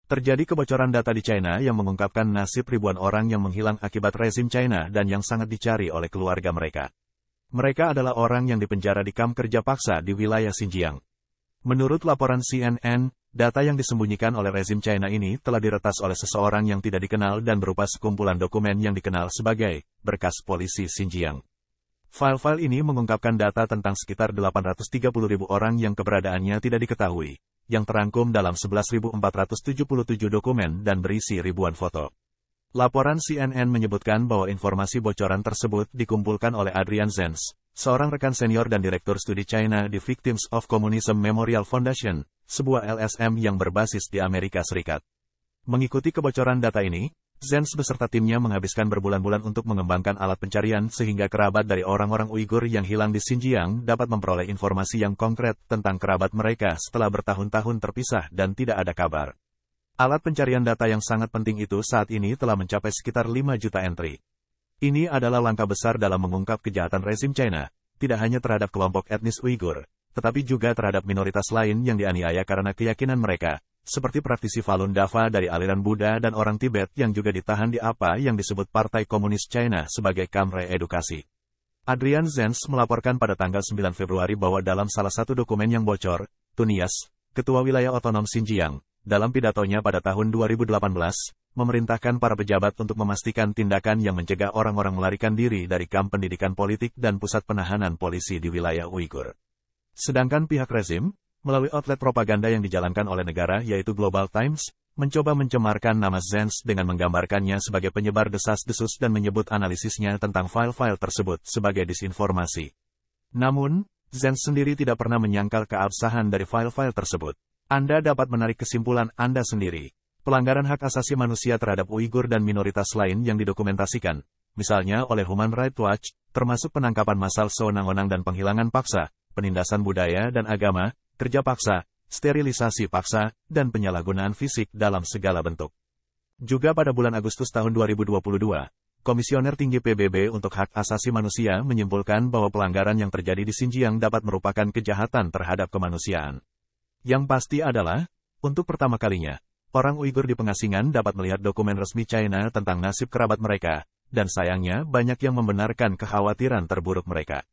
Terjadi kebocoran data di China yang mengungkapkan nasib ribuan orang yang menghilang akibat rezim China dan yang sangat dicari oleh keluarga mereka. Mereka adalah orang yang dipenjara di kamp kerja paksa di wilayah Xinjiang. Menurut laporan CNN, data yang disembunyikan oleh rezim China ini telah diretas oleh seseorang yang tidak dikenal dan berupa sekumpulan dokumen yang dikenal sebagai berkas polisi Xinjiang. File-file ini mengungkapkan data tentang sekitar 830.000 orang yang keberadaannya tidak diketahui, yang terangkum dalam 11.477 dokumen dan berisi ribuan foto. Laporan CNN menyebutkan bahwa informasi bocoran tersebut dikumpulkan oleh Adrian Zenz, seorang rekan senior dan direktur studi China di Victims of Communism Memorial Foundation, sebuah LSM yang berbasis di Amerika Serikat. Mengikuti kebocoran data ini, Zenz beserta timnya menghabiskan berbulan-bulan untuk mengembangkan alat pencarian sehingga kerabat dari orang-orang Uighur yang hilang di Xinjiang dapat memperoleh informasi yang konkret tentang kerabat mereka setelah bertahun-tahun terpisah dan tidak ada kabar. Alat pencarian data yang sangat penting itu saat ini telah mencapai sekitar 5 juta entry. Ini adalah langkah besar dalam mengungkap kejahatan rezim China, tidak hanya terhadap kelompok etnis Uighur, tetapi juga terhadap minoritas lain yang dianiaya karena keyakinan mereka, seperti praktisi Falun Dafa dari aliran Buddha dan orang Tibet yang juga ditahan di apa yang disebut Partai Komunis China sebagai kamp reedukasi. Adrian Zenz melaporkan pada tanggal 9 Februari bahwa dalam salah satu dokumen yang bocor, Tunias, Ketua Wilayah Otonom Xinjiang, dalam pidatonya pada tahun 2018, memerintahkan para pejabat untuk memastikan tindakan yang mencegah orang-orang melarikan diri dari kamp pendidikan politik dan pusat penahanan polisi di wilayah Uighur. Sedangkan pihak rezim, melalui outlet propaganda yang dijalankan oleh negara yaitu Global Times, mencoba mencemarkan nama Zenz dengan menggambarkannya sebagai penyebar desas-desus dan menyebut analisisnya tentang file-file tersebut sebagai disinformasi. Namun, Zenz sendiri tidak pernah menyangkal keabsahan dari file-file tersebut. Anda dapat menarik kesimpulan Anda sendiri. Pelanggaran hak asasi manusia terhadap Uighur dan minoritas lain yang didokumentasikan, misalnya oleh Human Rights Watch, termasuk penangkapan massal sewenang-wenang dan penghilangan paksa, penindasan budaya dan agama, kerja paksa, sterilisasi paksa, dan penyalahgunaan fisik dalam segala bentuk. Juga pada bulan Agustus tahun 2022, Komisioner Tinggi PBB untuk Hak Asasi Manusia menyimpulkan bahwa pelanggaran yang terjadi di Xinjiang dapat merupakan kejahatan terhadap kemanusiaan. Yang pasti adalah, untuk pertama kalinya, orang Uighur di pengasingan dapat melihat dokumen resmi China tentang nasib kerabat mereka, dan sayangnya banyak yang membenarkan kekhawatiran terburuk mereka.